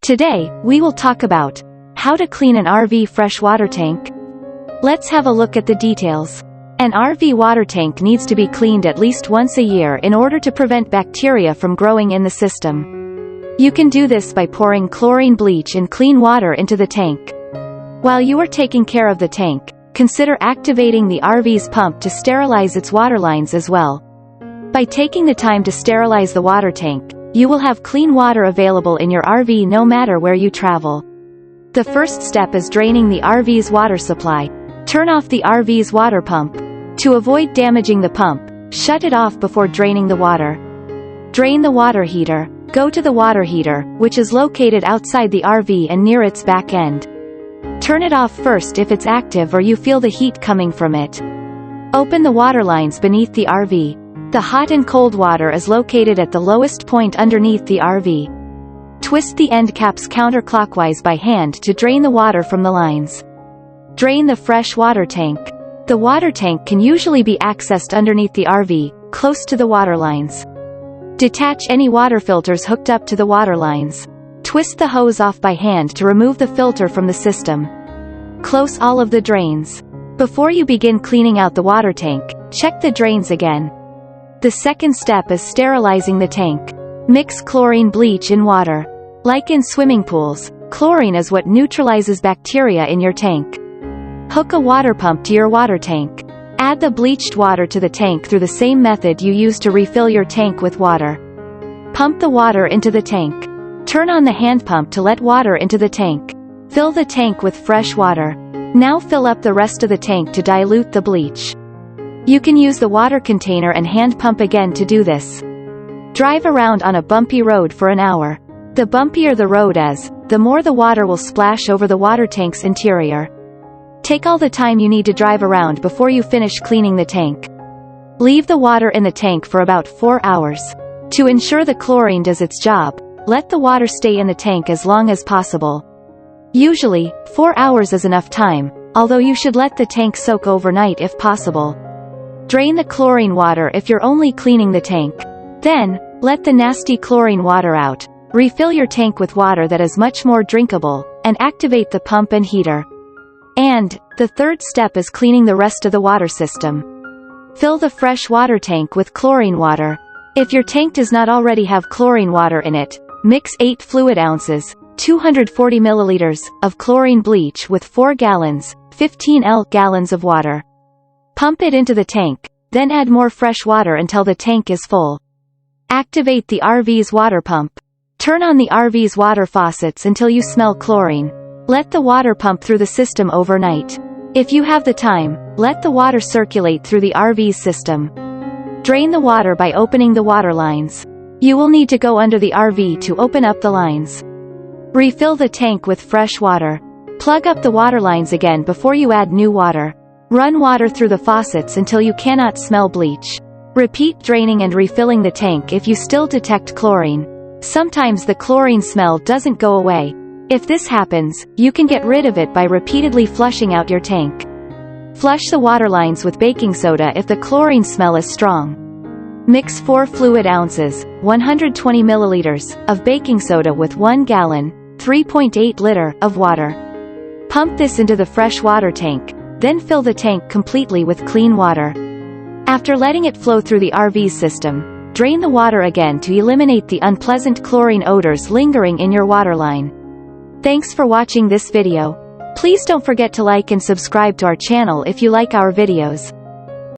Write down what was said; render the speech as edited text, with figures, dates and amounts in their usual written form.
Today, we will talk about how to clean an RV freshwater tank. Let's have a look at the details. An RV water tank needs to be cleaned at least once a year in order to prevent bacteria from growing in the system. You can do this by pouring chlorine bleach and clean water into the tank. While you are taking care of the tank, consider activating the RV's pump to sterilize its water lines as well. By taking the time to sterilize the water tank, you will have clean water available in your RV no matter where you travel. The first step is draining the RV's water supply. Turn off the RV's water pump. To avoid damaging the pump, shut it off before draining the water. Drain the water heater. Go to the water heater, which is located outside the RV and near its back end. Turn it off first if it's active or you feel the heat coming from it. Open the water lines beneath the RV. The hot and cold water is located at the lowest point underneath the RV. Twist the end caps counterclockwise by hand to drain the water from the lines. Drain the fresh water tank. The water tank can usually be accessed underneath the RV, close to the water lines. Detach any water filters hooked up to the water lines. Twist the hose off by hand to remove the filter from the system. Close all of the drains. Before you begin cleaning out the water tank, check the drains again. The second step is sterilizing the tank. Mix chlorine bleach in water. Like in swimming pools, chlorine is what neutralizes bacteria in your tank. Hook a water pump to your water tank. Add the bleached water to the tank through the same method you use to refill your tank with water. Pump the water into the tank. Turn on the hand pump to let water into the tank. Fill the tank with fresh water. Now fill up the rest of the tank to dilute the bleach. You can use the water container and hand pump again to do this. Drive around on a bumpy road for an hour. The bumpier the road is, the more the water will splash over the water tank's interior. Take all the time you need to drive around before you finish cleaning the tank. Leave the water in the tank for about 4 hours. To ensure the chlorine does its job, let the water stay in the tank as long as possible. Usually, 4 hours is enough time, although you should let the tank soak overnight if possible. Drain the chlorine water if you're only cleaning the tank. Then, let the nasty chlorine water out. Refill your tank with water that is much more drinkable, and activate the pump and heater. And, the third step is cleaning the rest of the water system. Fill the fresh water tank with chlorine water. If your tank does not already have chlorine water in it, mix 8 fluid ounces, 240 milliliters, of chlorine bleach with 4 gallons, 15 gallons of water. Pump it into the tank, then add more fresh water until the tank is full. Activate the RV's water pump. Turn on the RV's water faucets until you smell chlorine. Let the water pump through the system overnight. If you have the time, let the water circulate through the RV's system. Drain the water by opening the water lines. You will need to go under the RV to open up the lines. Refill the tank with fresh water. Plug up the water lines again before you add new water. Run water through the faucets until you cannot smell bleach. Repeat draining and refilling the tank if you still detect chlorine. Sometimes the chlorine smell doesn't go away. If this happens, you can get rid of it by repeatedly flushing out your tank. Flush the water lines with baking soda if the chlorine smell is strong. Mix 4 fluid ounces, 120 milliliters, of baking soda with 1 gallon, 3.8 liter, of water. Pump this into the fresh water tank, then fill the tank completely with clean water. After letting it flow through the RV's system, drain the water again to eliminate the unpleasant chlorine odors lingering in your water line. Thanks for watching this video. Please don't forget to like and subscribe to our channel if you like our videos.